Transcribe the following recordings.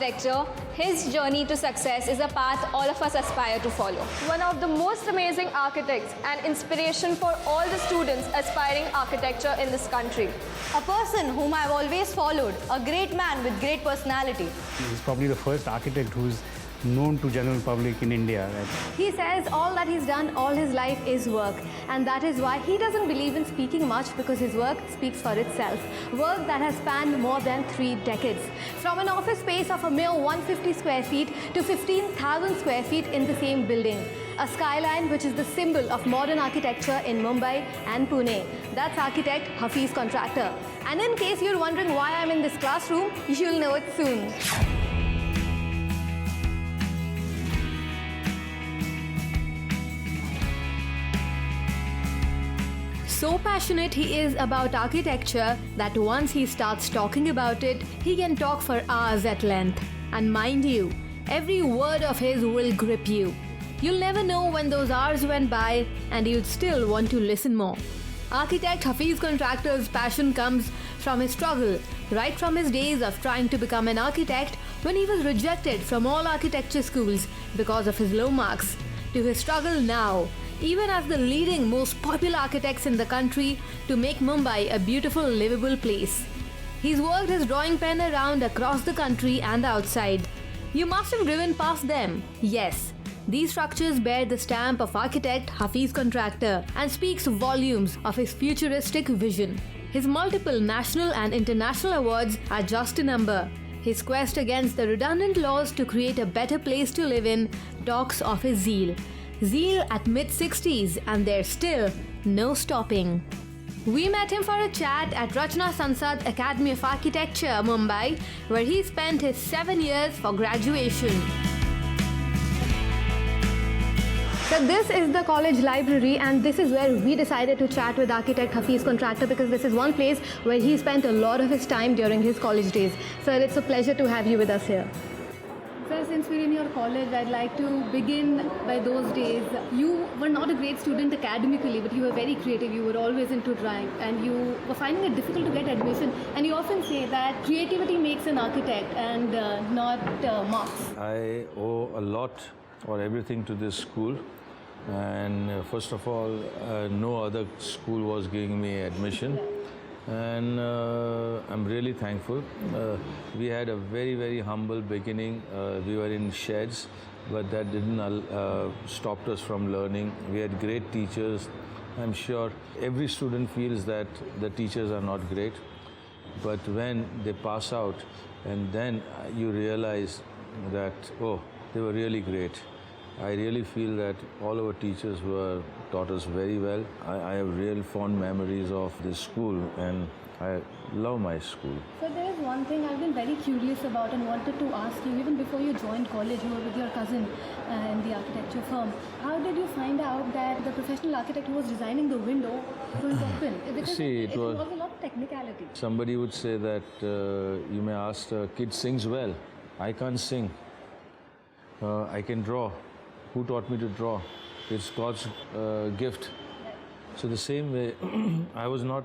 architecture, his journey to success is a path all of us aspire to follow. One of the most amazing architects and inspiration for all the students aspiring architecture in this country. A person whom I've always followed, a great man with great personality. He's probably the first architect who's known to general public in India. He says all that he's done all his life is work, and that is why he doesn't believe in speaking much, because his work speaks for itself. Work that has spanned more than 3 decades. From an office space of a mere 150 square feet to 15,000 square feet in the same building. A skyline which is the symbol of modern architecture in Mumbai and Pune. That's architect Hafeez Contractor. And in case you're wondering why I'm in this classroom, you'll know it soon. So passionate he is about architecture that once he starts talking about it, he can talk for hours at length. And mind you, every word of his will grip you. You'll never know when those hours went by and you'd still want to listen more. Architect Hafeez Contractor's passion comes from his struggle, right from his days of trying to become an architect when he was rejected from all architecture schools because of his low marks, to his struggle now, even as the leading most popular architects in the country, to make Mumbai a beautiful, livable place. He's worked his drawing pen around across the country and outside. You must have driven past them. Yes, these structures bear the stamp of architect Hafeez Contractor and speaks volumes of his futuristic vision. His multiple national and international awards are just a number. His quest against the redundant laws to create a better place to live in talks of his zeal. Zeal at mid-60s, and there's still no stopping. We met him for a chat at Rachna Sansad Academy of Architecture, Mumbai, where he spent his 7 years for graduation. So this is the college library, and this is where we decided to chat with architect Hafeez Contractor, because this is one place where he spent a lot of his time during his college days. Sir, it's a pleasure to have you with us here. Sir, since we're in your college, I'd like to begin by those days. You were not a great student academically, but you were very creative. You were always into drawing, and you were finding it difficult to get admission. And you often say that creativity makes an architect and not marks. I owe a lot or everything to this school. And first of all, no other school was giving me admission. And I'm really thankful. We had a very, very humble beginning. We were in sheds, but that didn't stop us from learning. We had great teachers. I'm sure every student feels that the teachers are not great, but when they pass out, and then you realize that, oh, they were really great. I really feel that all our teachers taught us very well. I have real fond memories of this school, and I love my school. So there is one thing I've been very curious about and wanted to ask you. Even before you joined college, you were with your cousin in the architecture firm. How did you find out that the professional architect who was designing the window couldn't open? Because See, it was a lot of technicality. Somebody would say that you may ask, a kid sings well. I can't sing. I can draw. Who taught me to draw? It's God's gift. So the same way, I was not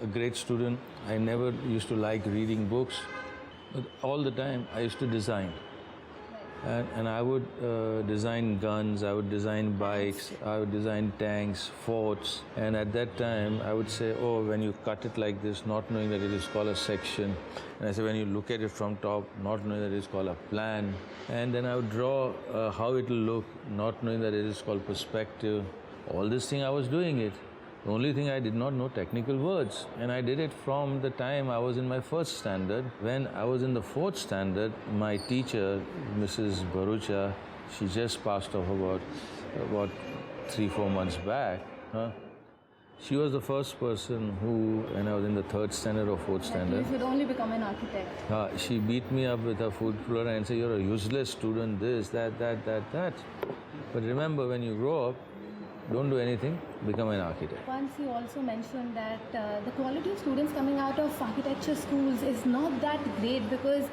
a great student. I never used to like reading books. But all the time, I used to design. And I would design guns, I would design bikes, I would design tanks, forts. And at that time, I would say, oh, when you cut it like this, not knowing that it is called a section. And I say, when you look at it from top, not knowing that it is called a plan. And then I would draw how it will look, not knowing that it is called perspective. All this thing I was doing it. The only thing I did not know technical words. And I did it from the time I was in my first standard. When I was in the fourth standard, my teacher, Mrs. Barucha, she just passed off about 3-4 months back. She was the first person who, when I was in the third standard or fourth standard, You should only become an architect. she beat me up with her food floor and said, you're a useless student, this, that. But remember, when you grow up, Don't do anything, become an architect. Once you also mentioned that the quality of students coming out of architecture schools is not that great because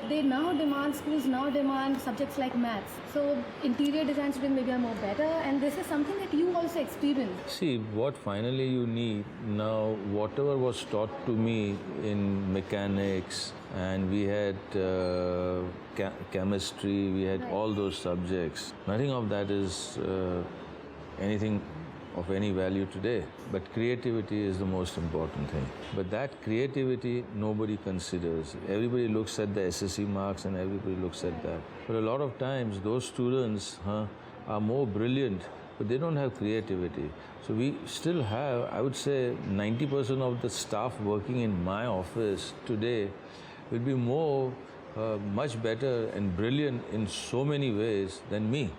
schools now demand subjects like maths. So interior design students maybe are more better, and this is something that you also experienced. See, what finally you need now, whatever was taught to me in mechanics, and we had chemistry, we had all those subjects. Nothing of that is anything of any value today. But creativity is the most important thing. But that creativity nobody considers. Everybody looks at the SSC marks and everybody looks at that. But a lot of times those students are more brilliant, but they don't have creativity. So we still have, I would say 90% of the staff working in my office today will be much better and brilliant in so many ways than me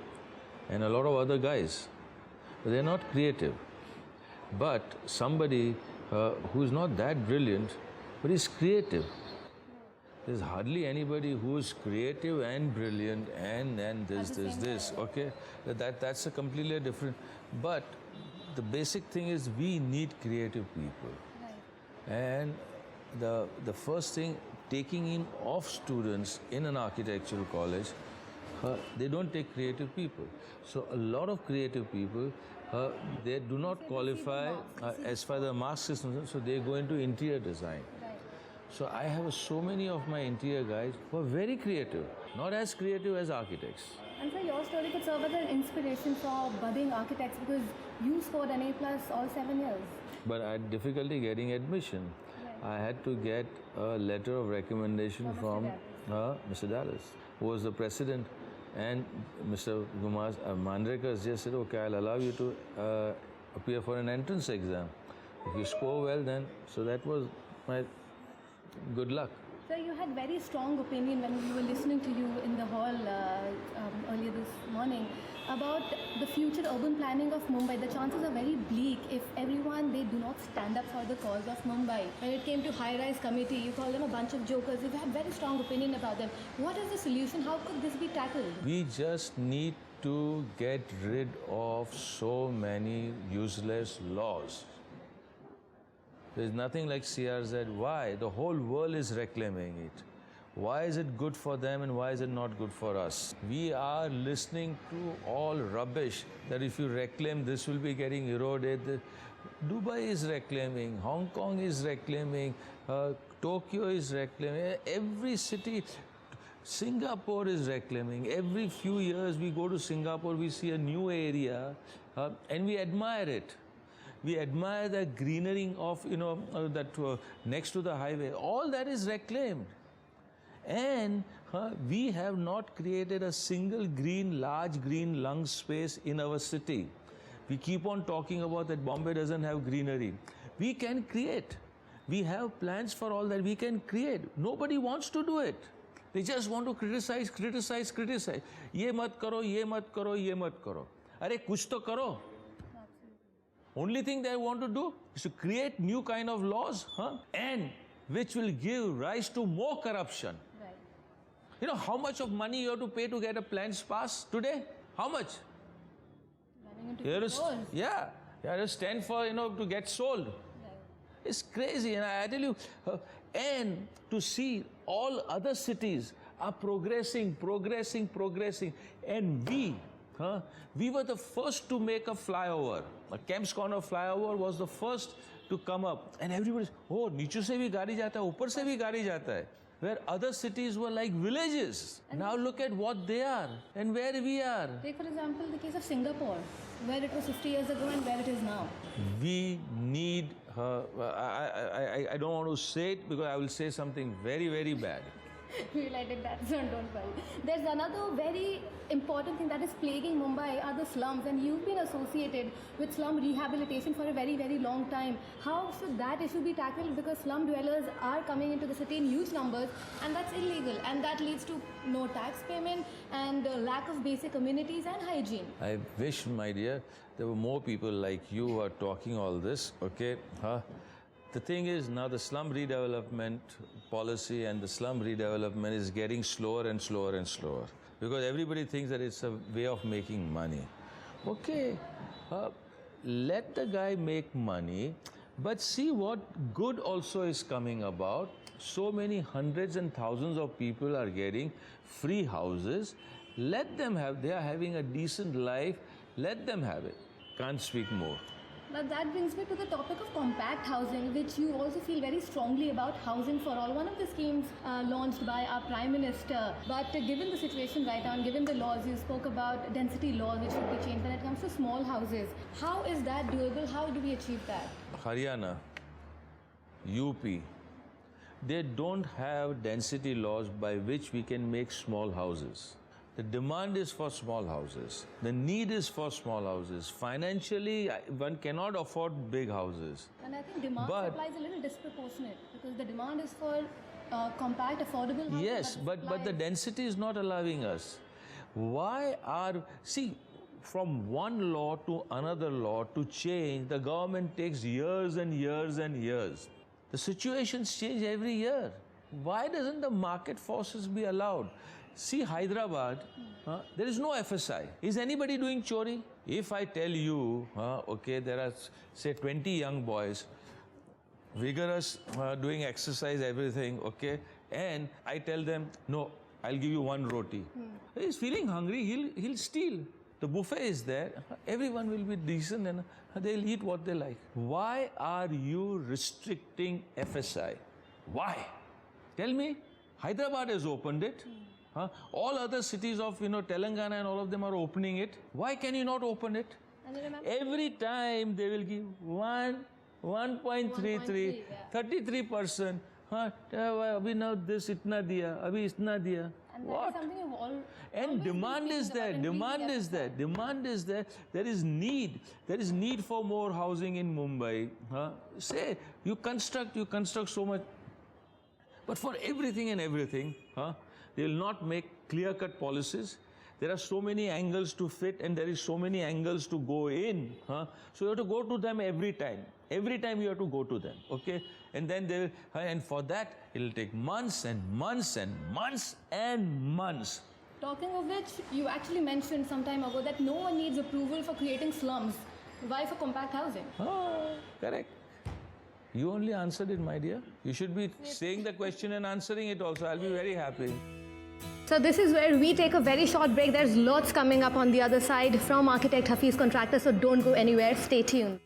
and a lot of other guys. But they're not creative. But somebody who is not that brilliant, but is creative. There's hardly anybody who is creative and brilliant and this, okay? That's a completely different, but the basic thing is we need creative people. Right. And the first thing, taking in of students in an architectural college, they don't take creative people. So a lot of creative people, they do not qualify as far as the mark system, so they go into interior design. Right. So I have so many of my interior guys who are very creative, not as creative as architects. And so your story could serve as an inspiration for budding architects because you scored an A+ all 7 years. But I had difficulty getting admission. Right. I had to get a letter of recommendation from Mr. Dallas, who was the president. And Mr. Gumaz Mandrekar just said, okay, I'll allow you to appear for an entrance exam. If you score well, then, so that was my good luck. So you had very strong opinion when we were listening to you in the hall earlier this morning about the future urban planning of Mumbai. The chances are very bleak if everyone, they do not stand up for the cause of Mumbai. When it came to high-rise committee, you call them a bunch of jokers. You had very strong opinion about them. What is the solution? How could this be tackled? We just need to get rid of so many useless laws. There's nothing like CRZ. Why? The whole world is reclaiming it. Why is it good for them and why is it not good for us? We are listening to all rubbish that if you reclaim, this will be getting eroded. Dubai is reclaiming, Hong Kong is reclaiming, Tokyo is reclaiming, every city, Singapore is reclaiming. Every few years we go to Singapore, we see a new area and we admire it. We admire the greenery of, next to the highway. All that is reclaimed. And we have not created a single large green lung space in our city. We keep on talking about that Bombay doesn't have greenery. We can create. We have plans for all that. We can create. Nobody wants to do it. They just want to criticize. Ye mat karo, ye mat karo, ye mat karo. Arey, kuch to karo. Only thing they want to do is to create new kind of laws, and which will give rise to more corruption. Right. You know how much of money you have to pay to get a plans passed today? How much? You have to stand for, to get sold. Right. It's crazy, and I tell you, and to see all other cities are progressing, and we were the first to make a flyover. A Kemp's Corner flyover was the first to come up. And everybody said, oh, niche se bhi gaadi jata hai, upar se bhi gaadi jata hai. Where other cities were like villages. And now look at what they are and where we are. Take for example the case of Singapore, where it was 50 years ago and where it is now. We need, I don't want to say it because I will say something very, very bad. We'll edit that, so don't worry. There's another very important thing that is plaguing Mumbai are the slums, and you've been associated with slum rehabilitation for a very, very long time. How should that issue be tackled? Because slum dwellers are coming into the city in huge numbers, and that's illegal, and that leads to no tax payment and lack of basic amenities and hygiene. I wish, my dear, there were more people like you who are talking all this, okay? The thing is, now the slum redevelopment policy and the slum redevelopment is getting slower and slower and slower because everybody thinks that it's a way of making money. Okay, let the guy make money, but see what good also is coming about. So many hundreds and thousands of people are getting free houses. Let them have, they are having a decent life, let them have it. Can't speak more. But that brings me to the topic of compact housing, which you also feel very strongly about. Housing for all, one of the schemes launched by our Prime Minister. But given the situation right now and given the laws, you spoke about density laws which should be changed when it comes to small houses. How is that doable? How do we achieve that? Haryana, UP, they don't have density laws by which we can make small houses. The demand is for small houses. The need is for small houses. Financially, one cannot afford big houses. And I think demand supply is a little disproportionate because the demand is for compact, affordable houses. Yes, but the density is not allowing us. Why are, see, from one law to another law to change, the government takes years and years and years. The situations change every year. Why doesn't the market forces be allowed? See, Hyderabad, there is no FSI. Is anybody doing chori? If I tell you, okay, there are, say, 20 young boys, vigorous, doing exercise, everything, okay, and I tell them, no, I'll give you one roti. He's feeling hungry, he'll steal. The buffet is there, everyone will be decent and they'll eat what they like. Why are you restricting FSI? Why? Tell me. Hyderabad has opened it. All other cities of, Telangana and all of them are opening it. Why can you not open it? Every time they will give 1.33, 33%. Abhi now this itna diya, abhi itna diya. What? And demand is there, demand is there, demand is there. There is need for more housing in Mumbai. Say, you construct so much. But for everything and everything, they will not make clear-cut policies. There are so many angles to fit and there is so many angles to go in. So you have to go to them every time. Every time you have to go to them, okay? And then they will, and for that, it will take months and months and months and months. Talking of which, you actually mentioned some time ago that no one needs approval for creating slums. Why for compact housing? Correct. You only answered it, my dear. You should be saying the question and answering it also. I'll be very happy. So this is where we take a very short break. There's lots coming up on the other side from architect Hafeez Contractor, so don't go anywhere. Stay tuned.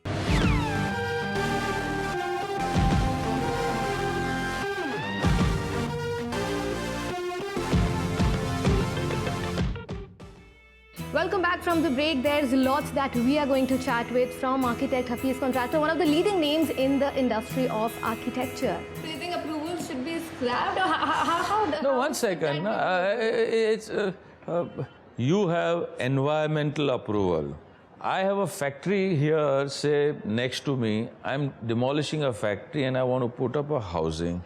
Welcome back from the break. There's lots that we are going to chat with from architect Hafeez Contractor, one of the leading names in the industry of architecture. Do you think approval should be scrapped or how No, one second. You have environmental approval. I have a factory here, say, next to me. I'm demolishing a factory and I want to put up a housing.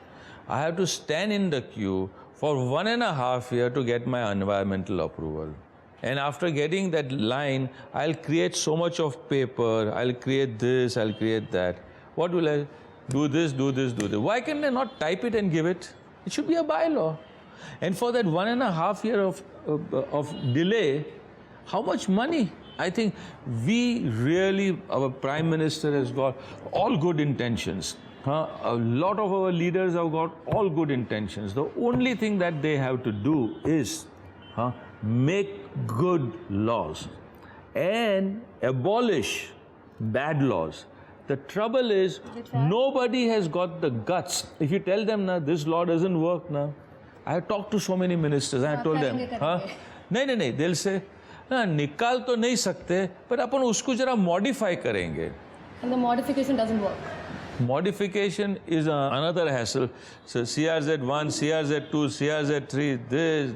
I have to stand in the queue for 1.5 years to get my environmental approval. And after getting that line, I'll create so much of paper, I'll create this, I'll create that. What will I do? This, do this, do this. Why can I not type it and give it? It should be a bylaw. And for that 1.5 years of delay, how much money? I think we really, our Prime Minister has got all good intentions. A lot of our leaders have got all good intentions. The only thing that they have to do is make good laws and abolish bad laws. The trouble is, nobody has got the guts. If you tell them, now this law doesn't work now. I have talked to so many ministers, I have told them, no, they'll say, निकाल तो नहीं सकते, पर अपन उसको जरा modify करेंगे. And the modification doesn't work. Modification is another hassle. So CRZ1, CRZ2, CRZ3, this,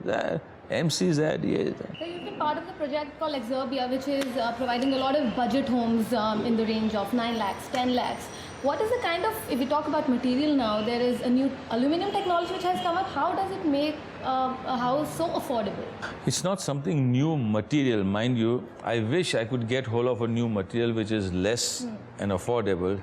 that, MCZ, yes. So you've been part of the project called Exerbia, which is providing a lot of budget homes in the range of 9 lakhs, 10 lakhs. What is the kind of, if we talk about material now, there is a new aluminum technology which has come up. How does it make a house so affordable? It's not something new material, mind you. I wish I could get hold of a new material which is less and affordable.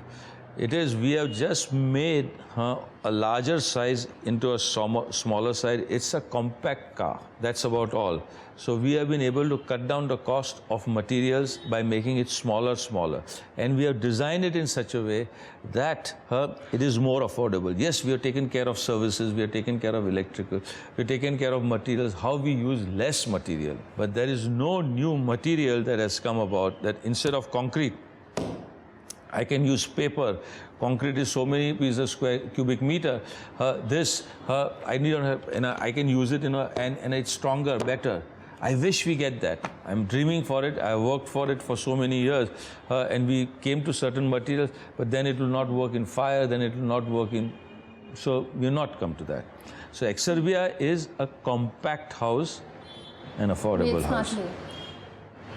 It is, we have just made a larger size into a smaller size. It's a compact car. That's about all. So we have been able to cut down the cost of materials by making it smaller. And we have designed it in such a way that it is more affordable. Yes, we have taken care of services, we have taken care of electrical, we have taken care of materials, how we use less material. But there is no new material that has come about that instead of concrete, I can use paper. Concrete is so many pieces of square cubic meter. I can use it, and it's stronger, better. I wish we get that. I'm dreaming for it. I worked for it for so many years, and we came to certain materials, but then it will not work in fire, then it will not work in. So we've not come to that. So Exerbia is a compact house, an affordable house. Smartly.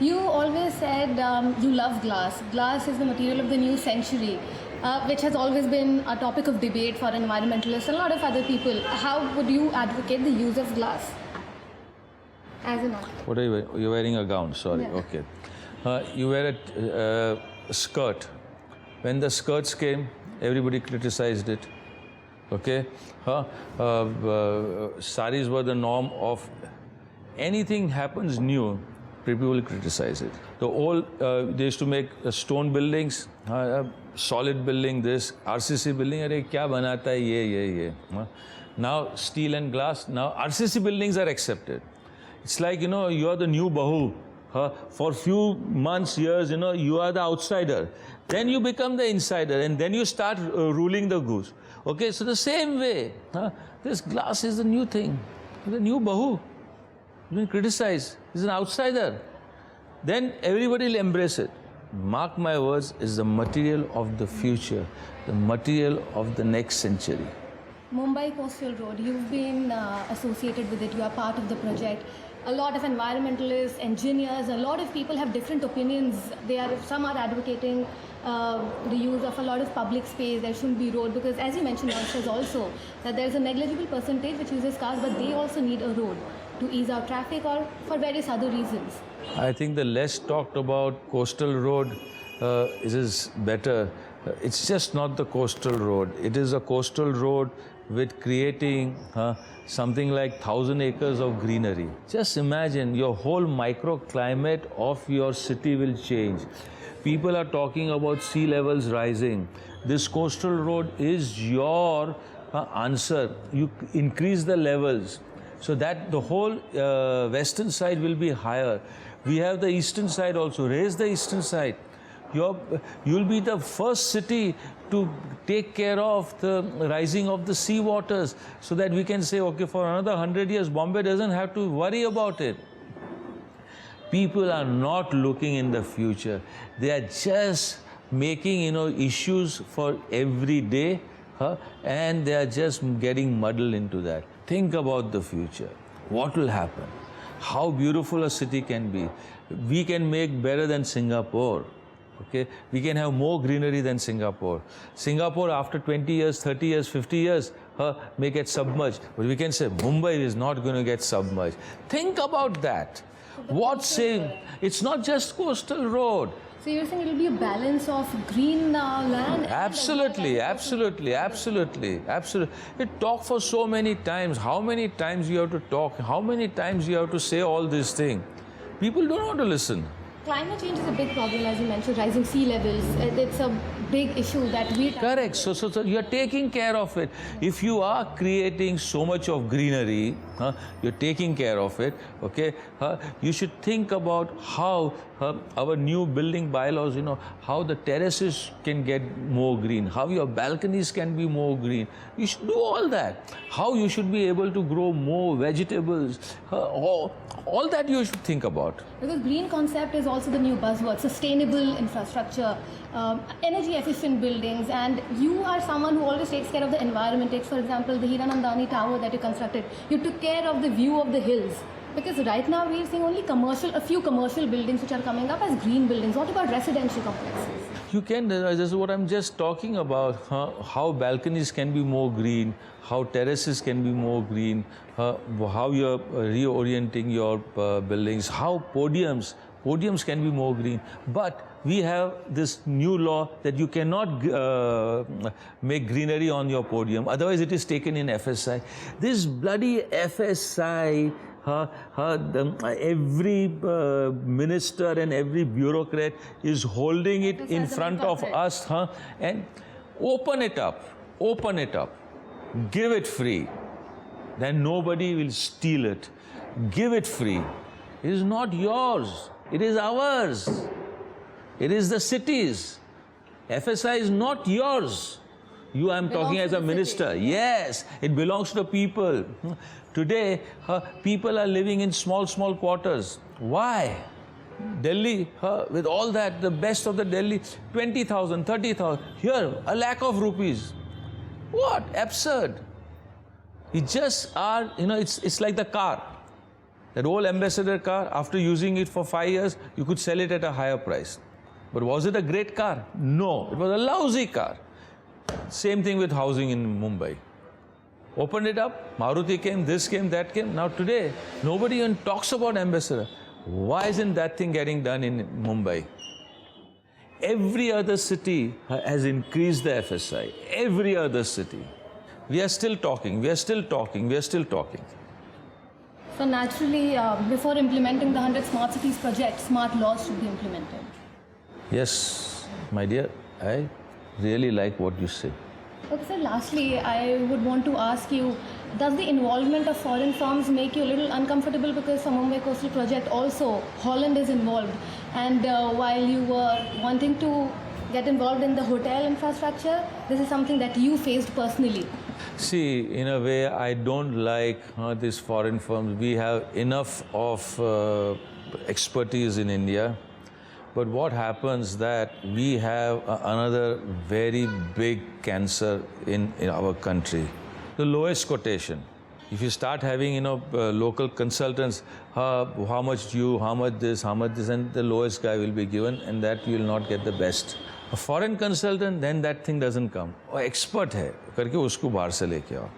You always said you love glass. Glass is the material of the new century, which has always been a topic of debate for environmentalists and a lot of other people. How would you advocate the use of glass as an art? What are you wearing? You're wearing a gown, sorry. Yeah. Okay. You wear a skirt. When the skirts came, everybody criticized it. Okay? Saris were the norm of anything happens new. People will criticize it. The old, they used to make stone buildings, solid building, this, RCC building, arey kya banata hai ye. Now steel and glass, now RCC buildings are accepted. It's like, you are the new bahu. For few months, years, you are the outsider. Then you become the insider and then you start ruling the goose. Okay, so the same way, this glass is the new thing, the new bahu. You can criticize. He's an outsider. Then everybody will embrace it. Mark my words, is the material of the future, the material of the next century. Mumbai Coastal Road, you've been associated with it, you are part of the project. A lot of environmentalists, engineers, a lot of people have different opinions. Some are advocating the use of a lot of public space. There shouldn't be road because, as you mentioned downstairs also, that there's a negligible percentage which uses cars, but they also need a road to ease out traffic or for various other reasons. I think the less talked about coastal road is better. It's just not the coastal road. It is a coastal road with creating something like 1,000 acres of greenery. Just imagine your whole microclimate of your city will change. People are talking about sea levels rising. This coastal road is your answer. You increase the levels so that the whole western side will be higher. We have the eastern side also. Raise the eastern side. You'll be the first city to take care of the rising of the sea waters so that we can say, okay, for another 100 years, Bombay doesn't have to worry about it. People are not looking in the future. They are just making, issues for every day, and they are just getting muddled into that. Think about the future. What will happen? How beautiful a city can be. We can make better than Singapore. Okay, we can have more greenery than Singapore. Singapore, after 20 years, 30 years, 50 years, may get submerged. But we can say Mumbai is not going to get submerged. Think about that. What's saying? It's not just coastal road. So you're saying it will be a balance of green land? Absolutely. You talk for so many times. How many times you have to talk? How many times you have to say all these things? People don't want to listen. Climate change is a big problem, as you mentioned, rising sea levels. It's a big issue that we... Correct. So you're taking care of it. If you are creating so much of greenery, you're taking care of it, okay? You should think about how our new building bylaws, how the terraces can get more green, how your balconies can be more green. You should do all that. How you should be able to grow more vegetables. All that you should think about. Because green concept is also the new buzzword, sustainable infrastructure, energy efficient buildings, and you are someone who always takes care of the environment. Take, for example, the Hiranandani Tower that you constructed. You took care of the view of the hills. Because right now we are seeing only a few commercial buildings which are coming up as green buildings. What about residential complexes? You can, this is what I'm just talking about, how balconies can be more green, how terraces can be more green, how you're reorienting your buildings, how podiums Podiums can be more green. But we have this new law that you cannot make greenery on your podium. Otherwise, it is taken in FSI. This bloody FSI, every minister and every bureaucrat is holding it in front of us. And open it up. Open it up. Give it free. Then nobody will steal it. Give it free. It is not yours. It is ours. It is the city's. FSI is not yours. I'm talking as a minister. Yes, it belongs to the people. Today, people are living in small quarters. Why? Delhi, with all that, the best of the Delhi, 20,000, 30,000. Here, a lakh of rupees. What? Absurd. We just are, it's like the car. That old Ambassador car, after using it for 5 years, you could sell it at a higher price. But was it a great car? No, it was a lousy car. Same thing with housing in Mumbai. Opened it up, Maruti came, this came, that came. Now today, nobody even talks about Ambassador. Why isn't that thing getting done in Mumbai? Every other city has increased the FSI. Every other city. We are still talking, we are still talking, we are still talking. So naturally, before implementing the 100 Smart Cities project, smart laws should be implemented. Yes, my dear, I really like what you say. Okay, sir, lastly, I would want to ask you, does the involvement of foreign firms make you a little uncomfortable, because for Mumbai Coastal Project also, Holland is involved, and while you were wanting to get involved in the hotel infrastructure, this is something that you faced personally. See, in a way, I don't like these foreign firms. We have enough of expertise in India. But what happens that we have another very big cancer in our country. The lowest quotation. If you start having, local consultants, how much due, how much this, and the lowest guy will be given, and that you will not get the best. A foreign consultant, then that thing doesn't come. Or expert hai, karke usko bahar se leke aao.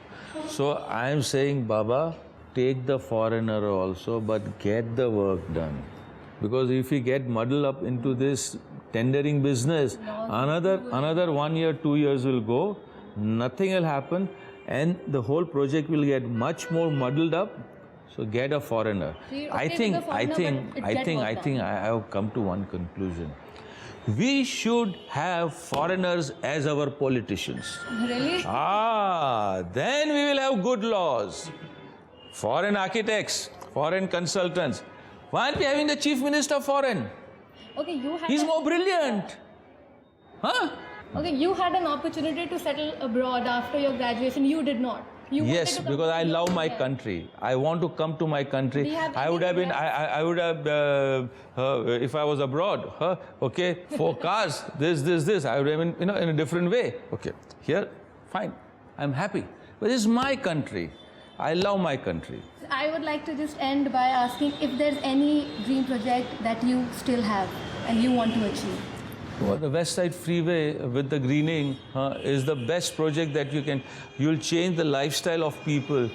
So I am saying, Baba, take the foreigner also, but get the work done. Because if we get muddled up into this tendering business, another 1 year, 2 years will go, nothing will happen, and the whole project will get much more muddled up. So get a foreigner. I think I have come to one conclusion. We should have foreigners as our politicians. Really? Then we will have good laws. Foreign architects, foreign consultants. Why aren't we having the chief minister foreign? Okay, He's more brilliant. Okay, you had an opportunity to settle abroad after your graduation. You did not. Yes, because I love my country. I want to come to my country. I would have been, if I was abroad, 4 cars, this. I would have been, in a different way. Okay, here, fine. I'm happy. But this is my country. I love my country. I would like to just end by asking if there's any dream project that you still have and you want to achieve. Well, the West Side Freeway with the greening is the best project that you'll change the lifestyle of people,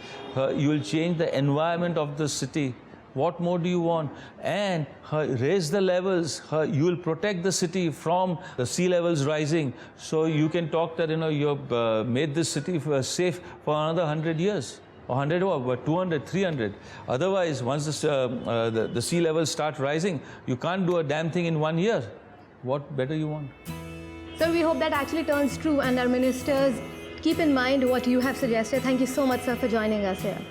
you'll change the environment of the city. What more do you want? And raise the levels, you will protect the city from the sea levels rising, so you can talk that, you've made this city safe for another 100 years. 100 or 200, 300. Otherwise, once the sea levels start rising, you can't do a damn thing in 1 year. What better you want? Sir, we hope that actually turns true, and our ministers keep in mind what you have suggested. Thank you so much, sir, for joining us here.